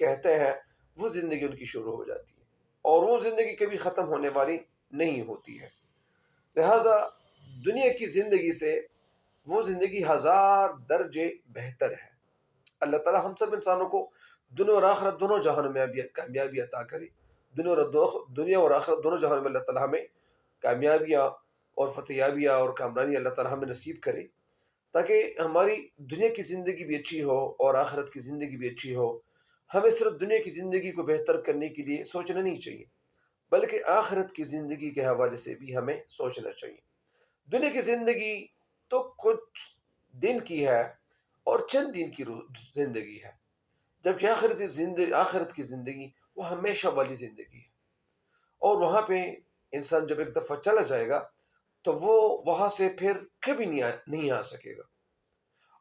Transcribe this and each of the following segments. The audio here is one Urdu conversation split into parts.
کہتے ہیں وہ زندگی ان کی شروع ہو جاتی ہے، اور وہ زندگی کبھی ختم ہونے والی نہیں ہوتی ہے۔ لہذا دنیا کی زندگی سے وہ زندگی ہزار درجے بہتر ہے۔ اللہ تعالیٰ ہم سب انسانوں کو دنیا اور آخرت دونوں جہانوں میں کامیابی عطا کرے۔ دنیا اور آخرت دونوں جہانوں میں اللہ تعالیٰ ہمیں کامیابیاں اور فتحیابیاں اور کامرانی اللہ تعالیٰ ہمیں نصیب کرے، تاکہ ہماری دنیا کی زندگی بھی اچھی ہو اور آخرت کی زندگی بھی اچھی ہو۔ ہمیں صرف دنیا کی زندگی کو بہتر کرنے کے لیے سوچنا نہیں چاہیے، بلکہ آخرت کی زندگی کے حوالے سے بھی ہمیں سوچنا چاہیے۔ دنیا کی زندگی تو کچھ دن کی ہے اور چند دن کی زندگی ہے، جبکہ آخرت کی زندگی وہ ہمیشہ والی زندگی ہے، اور وہاں پہ انسان جب ایک دفعہ چلا جائے گا تو وہ وہاں سے پھر کبھی نہیں آ سکے گا،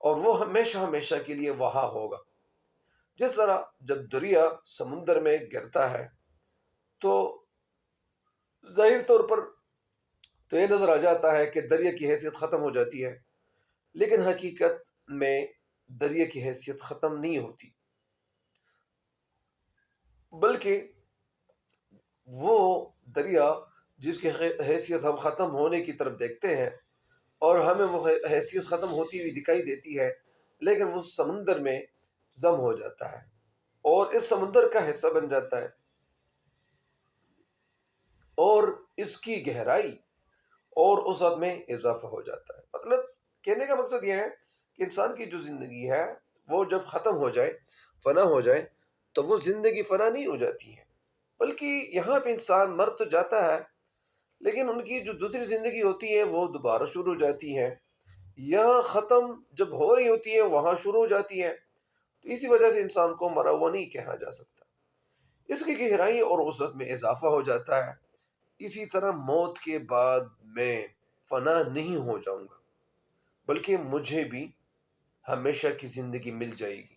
اور وہ ہمیشہ ہمیشہ کے لیے وہاں ہوگا۔ جس طرح جب دریا سمندر میں گرتا ہے تو ظاہر طور پر تو یہ نظر آ جاتا ہے کہ دریا کی حیثیت ختم ہو جاتی ہے، لیکن حقیقت میں دریا کی حیثیت ختم نہیں ہوتی، بلکہ وہ دریا جس کی حیثیت ہم ختم ہونے کی طرف دیکھتے ہیں اور ہمیں وہ حیثیت ختم ہوتی ہوئی دکھائی دیتی ہے، لیکن وہ سمندر میں ضم ہو جاتا ہے اور اس سمندر کا حصہ بن جاتا ہے، اور اس کی گہرائی اور وسعت میں اضافہ ہو جاتا ہے۔ مطلب کہنے کا مقصد یہ ہے کہ انسان کی جو زندگی ہے وہ جب ختم ہو جائے، فنا ہو جائے، تو وہ زندگی فنا نہیں ہو جاتی ہے، بلکہ یہاں پہ انسان مر تو جاتا ہے، لیکن ان کی جو دوسری زندگی ہوتی ہے وہ دوبارہ شروع ہو جاتی ہے۔ یہاں ختم جب ہو رہی ہوتی ہے وہاں شروع ہو جاتی ہے، تو اسی وجہ سے انسان کو مرا ہوا نہیں کہا جا سکتا، اس کی گہرائی اور وسعت میں اضافہ ہو جاتا ہے۔ اسی طرح موت کے بعد میں فنا نہیں ہو جاؤں گا، بلکہ مجھے بھی ہمیشہ کی زندگی مل جائے گی،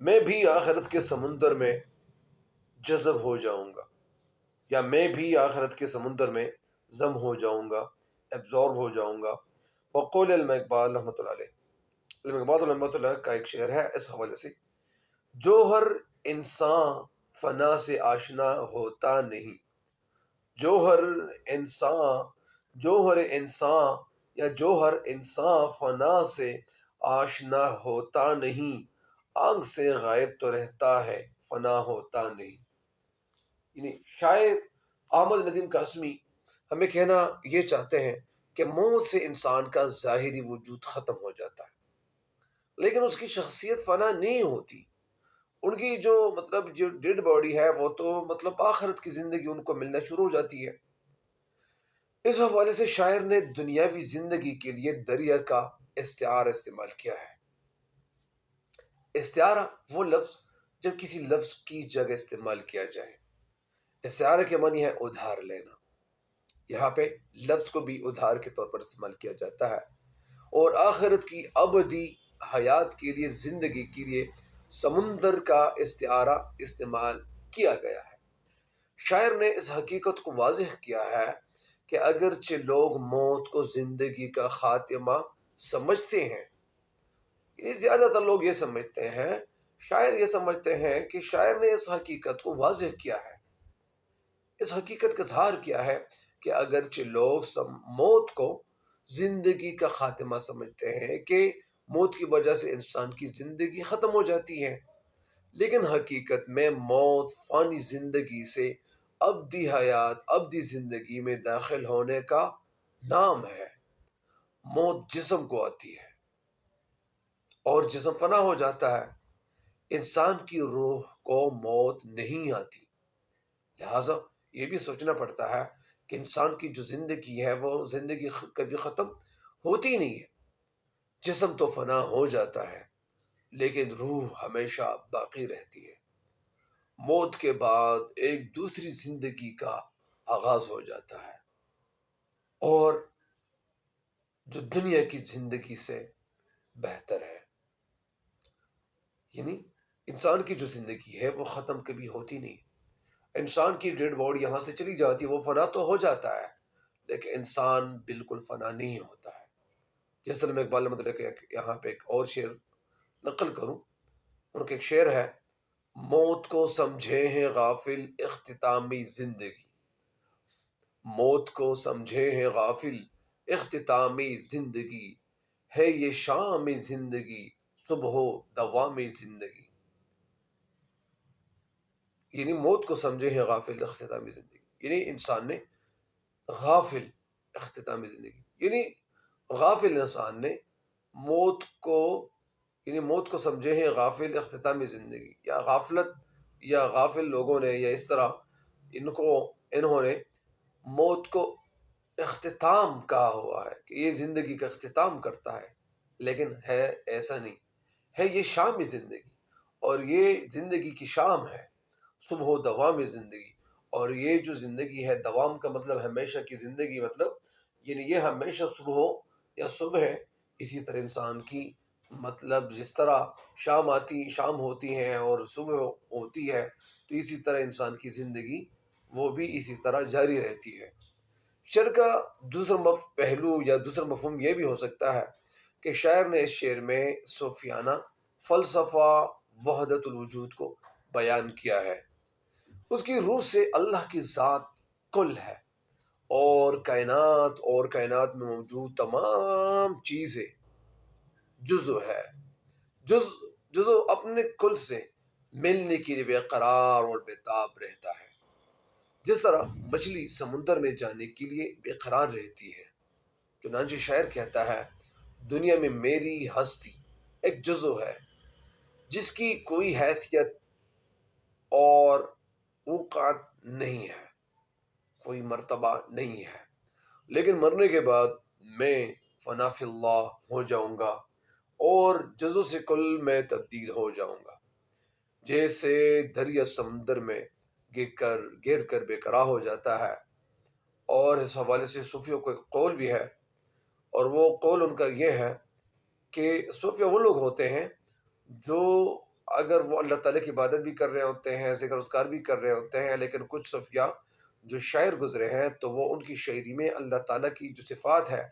میں بھی آخرت کے سمندر میں جذب ہو جاؤں گا، یا میں بھی آخرت کے سمندر میں ضم ہو جاؤں گا، ایبزارب ہو جاؤں گا۔ وقول علم اقبال رحمۃ اللہ علیہ، علم اقبال رحمۃ اللہ کا ایک شعر ہے اس حوالے سے: جوہر انسان فنا سے آشنا ہوتا نہیں، جوہر انسان یا جوہر انسان فنا سے آشنا ہوتا نہیں، آنکھ سے غائب تو رہتا ہے فنا ہوتا نہیں۔ یعنی شاعر احمد ندیم قاسمی ہمیں کہنا یہ چاہتے ہیں کہ موت سے انسان کا ظاہری وجود ختم ہو جاتا ہے، لیکن اس کی شخصیت فنا نہیں ہوتی۔ ان کی جو ڈیڈ باڈی ہے وہ تو آخرت کی زندگی ان کو ملنا شروع ہو جاتی ہے۔ اس حوالے سے شاعر نے دنیاوی زندگی کے لیے دریا کا استعارہ استعمال کیا ہے۔ استعارہ وہ لفظ جب کسی لفظ کی جگہ استعمال کیا جائے۔ استعارہ کے معنی ہے ادھار لینا، یہاں پہ لفظ کو بھی ادھار کے طور پر استعمال کیا جاتا ہے، اور آخرت کی ابدی حیات کے لیے، زندگی کے لیے سمندر کا استعارہ استعمال کیا گیا ہے۔ شاعر نے اس حقیقت کو واضح کیا ہے کہ اگرچہ لوگ موت کو زندگی کا خاتمہ سمجھتے ہیں، یہ زیادہ تر لوگ یہ سمجھتے ہیں، شاعر یہ سمجھتے ہیں کہ شاعر نے اس حقیقت کو واضح کیا ہے، اس حقیقت کا اظہار کیا ہے کہ اگرچہ لوگ موت کو زندگی کا خاتمہ سمجھتے ہیں کہ موت کی وجہ سے انسان کی زندگی ختم ہو جاتی ہے، لیکن حقیقت میں موت فانی زندگی سے ابدی حیات، ابدی زندگی میں داخل ہونے کا نام ہے۔ موت جسم کو آتی ہے اور جسم فنا ہو جاتا ہے، انسان کی روح کو موت نہیں آتی۔ لہٰذا یہ بھی سوچنا پڑتا ہے کہ انسان کی جو زندگی ہے وہ زندگی کبھی ختم ہوتی نہیں ہے۔ جسم تو فنا ہو جاتا ہے، لیکن روح ہمیشہ باقی رہتی ہے۔ موت کے بعد ایک دوسری زندگی کا آغاز ہو جاتا ہے، اور جو دنیا کی زندگی سے بہتر ہے۔ یعنی انسان کی جو زندگی ہے وہ ختم کبھی ہوتی نہیں۔ انسان کی ڈیڈ باڈی یہاں سے چلی جاتی ہے، وہ فنا تو ہو جاتا ہے، لیکن انسان بالکل فنا نہیں ہوتا ہے۔ جس طرح میں اقبال یہاں پہ ایک اور شعر نقل کروں، ان کا ایک شعر ہے: موت کو سمجھے ہیں غافل اختتامی زندگی، موت کو سمجھے ہیں غافل اختتامی زندگی، ہے یہ شام زندگی صبح و دوام زندگی. یعنی موت کو سمجھے ہیں غافل اختتامی زندگی، یعنی انسان نے غافل اختتامی زندگی، یعنی غافل انسان نے موت کو، یعنی موت کو سمجھے ہیں غافل اختتامی زندگی، یا غافلت، یا غافل لوگوں نے، یا اس طرح انہوں نے موت کو اختتام کہا ہوا ہے کہ یہ زندگی کا اختتام کرتا ہے، لیکن ہے ایسا نہیں. ہے یہ شام زندگی، اور یہ زندگی کی شام ہے، صبح و دوام زندگی. اور یہ جو زندگی ہے، دوام کا مطلب ہمیشہ کی زندگی، مطلب یعنی یہ ہمیشہ صبح ہو یا صبح ہے. اسی طرح انسان کی، مطلب جس طرح شام ہوتی ہے اور صبح ہوتی ہے، تو اسی طرح انسان کی زندگی وہ بھی اسی طرح جاری رہتی ہے. شعر کا دوسرا پہلو یا دوسرا مفہوم یہ بھی ہو سکتا ہے کہ شاعر نے اس شعر میں صوفیانہ فلسفہ وحدت الوجود کو بیان کیا ہے. اس کی روح سے اللہ کی ذات کل ہے، اور کائنات میں موجود تمام چیزیں جزو ہے. جزو اپنے کل سے ملنے کے لیے بے قرار اور بے تاب رہتا ہے، جس طرح مچھلی سمندر میں جانے کے لیے بے قرار رہتی ہے. چنانچہ شاعر کہتا ہے، دنیا میں میری ہستی ایک جزو ہے جس کی کوئی حیثیت اور اوقات نہیں ہے، کوئی مرتبہ نہیں ہے، لیکن مرنے کے بعد میں فنا فی اللہ ہو جاؤں گا اور جزو سے کل میں تبدیل ہو جاؤں گا. جیسے دریا سمندر میں گر کر بے قرار ہو جاتا ہے. اور اس حوالے سے صوفیوں کو ایک قول بھی ہے، اور وہ قول ان کا یہ ہے کہ صوفیہ وہ لوگ ہوتے ہیں جو اگر وہ اللہ تعالیٰ کی عبادت بھی کر رہے ہوتے ہیں، ذکر اذکار بھی کر رہے ہوتے ہیں، لیکن کچھ صوفیہ جو شاعر گزرے ہیں تو وہ ان کی شاعری میں اللہ تعالیٰ کی جو صفات ہے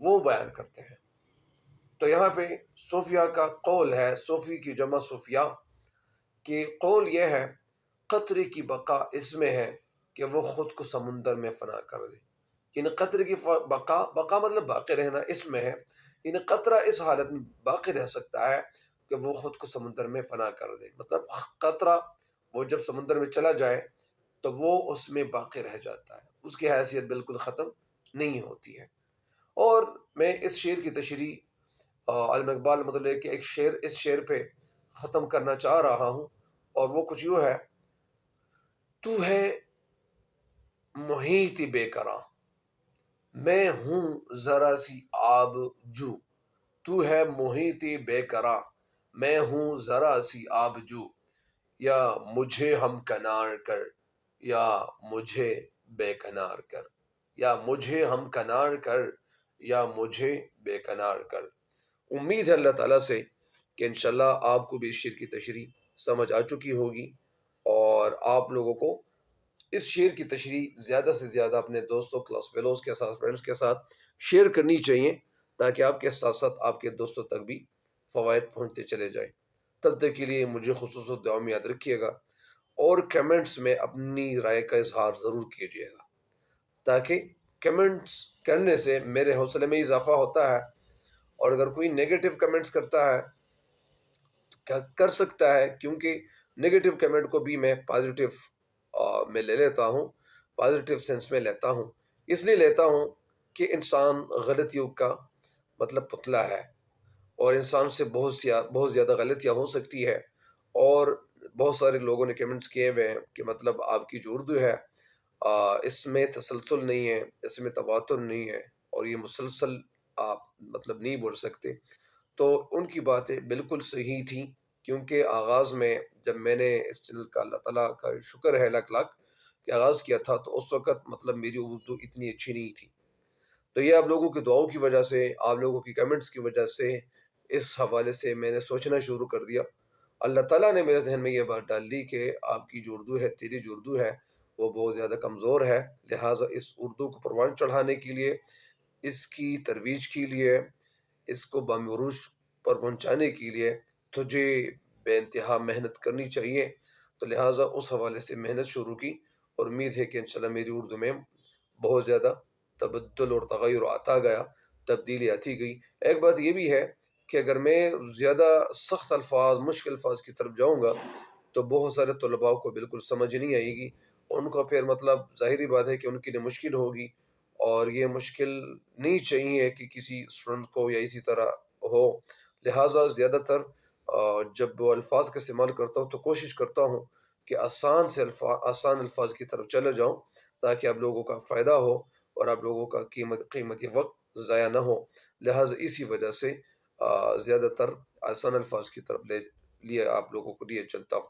وہ بیان کرتے ہیں. تو یہاں پہ صوفیہ کا قول ہے، صوفی کی جمع صوفیہ، کہ قول یہ ہے، قطرے کی بقا اس میں ہے کہ وہ خود کو سمندر میں فنا کر دے. یعنی قطرے کی بقا مطلب باقی رہنا اس میں ہے. یعنی قطرہ اس حالت میں باقی رہ سکتا ہے کہ وہ خود کو سمندر میں فنا کر دے. مطلب قطرہ وہ جب سمندر میں چلا جائے تو وہ اس میں باقی رہ جاتا ہے، اس کی حیثیت بالکل ختم نہیں ہوتی ہے. اور میں اس شعر کی تشریح علم اقبال مطلب کہ ایک شعر اس شعر پہ ختم کرنا چاہ رہا ہوں، اور وہ کچھ یوں ہے، تو ہے محیط بے کراں، میں ہوں ذرا سی آب جو. تو ہے محیط بے کراں، میں ہوں ذرا سی آب جو. یا مجھے ہم کنار کر، یا مجھے بے کنار کر، یا مجھے ہم کنار کر، یا مجھے بے کنار کر. امید ہے اللہ تعالیٰ سے کہ انشاءاللہ آپ کو بھی اس شعر کی تشریح سمجھ آ چکی ہوگی، اور آپ لوگوں کو اس شعر کی تشریح زیادہ سے زیادہ اپنے دوستوں، کلاس فیلوز کے ساتھ، فرینڈز کے ساتھ شیئر کرنی چاہیے، تاکہ آپ کے ساتھ ساتھ آپ کے دوستوں تک بھی فوائد پہنچتے چلے جائیں. تب تک کے لیے مجھے خصوصاً دعا میں یاد رکھیے گا، اور کمنٹس میں اپنی رائے کا اظہار ضرور کیجیے گا، تاکہ کمنٹس کرنے سے میرے حوصلے میں اضافہ ہوتا ہے. اور اگر کوئی نیگیٹو کمنٹس کرتا ہے تو کیا کر سکتا ہے، کیونکہ نیگیٹو کمنٹ کو بھی میں پازیٹیو میں لے لیتا ہوں، پازیٹیو سینس میں لیتا ہوں. اس لیے لیتا ہوں کہ انسان غلطیوں کا مطلب پتلا ہے، اور انسان سے بہت زیادہ غلطیاں ہو سکتی ہے. اور بہت سارے لوگوں نے کمنٹس کیے ہوئے ہیں کہ مطلب آپ کی جو اردو ہے اس میں تسلسل نہیں ہے، اس میں تواتر نہیں ہے، اور یہ مسلسل آپ مطلب نہیں بول سکتے. تو ان کی باتیں بالکل صحیح تھیں، کیونکہ آغاز میں جب میں نے اس چینل کا، اللہ تعالیٰ کا شکر ہے لاکھ لاکھ، کہ آغاز کیا تھا تو اس وقت مطلب میری اردو اتنی اچھی نہیں تھی. تو یہ آپ لوگوں کی دعاؤں کی وجہ سے، آپ لوگوں کی کمنٹس کی وجہ سے، اس حوالے سے میں نے سوچنا شروع کر دیا. اللہ تعالیٰ نے میرے ذہن میں یہ بات ڈال دی کہ آپ کی جو اردو ہے، تیری جو اردو ہے وہ بہت زیادہ کمزور ہے، لہٰذا اس اردو کو پروان چڑھانے کے لیے، اس کی ترویج کے لیے، اس کو بام عروج پر پہنچانے کے لیے تجھے بے انتہا محنت کرنی چاہیے، تو لہٰذا اس حوالے سے محنت شروع کی، اور امید ہے کہ انشاءاللہ میری اردو میں بہت زیادہ تبدل اور تغیر آتا گیا، تبدیلی آتی گئی۔ ایک بات یہ بھی ہے کہ اگر میں زیادہ سخت الفاظ، مشکل الفاظ کی طرف جاؤں گا تو بہت سارے طلباء کو بالکل سمجھ نہیں آئے گی، ان کو پھر مطلب ظاہری بات ہے کہ ان کے لیے مشکل ہوگی، اور یہ مشکل نہیں چاہیے کہ کسی اسٹوڈنٹ کو یا اسی طرح ہو۔ لہٰذا زیادہ تر جب وہ الفاظ کا استعمال کرتا ہوں تو کوشش کرتا ہوں کہ آسان الفاظ کی طرف چلے جاؤں، تاکہ آپ لوگوں کا فائدہ ہو اور آپ لوگوں کا قیمتی وقت ضائع نہ ہو۔ لہٰذا اسی وجہ سے زیادہ تر آسان الفاظ کی طرف لیے آپ لوگوں کو لیے چلتا ہوں۔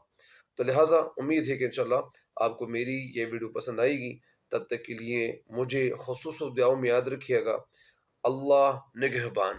تو لہٰذا امید ہے کہ انشاءاللہ آپ کو میری یہ ویڈیو پسند آئے گی۔ تب تک کے لیے مجھے خصوص دعاؤں میں یاد رکھیے گا۔ اللہ نگہبان۔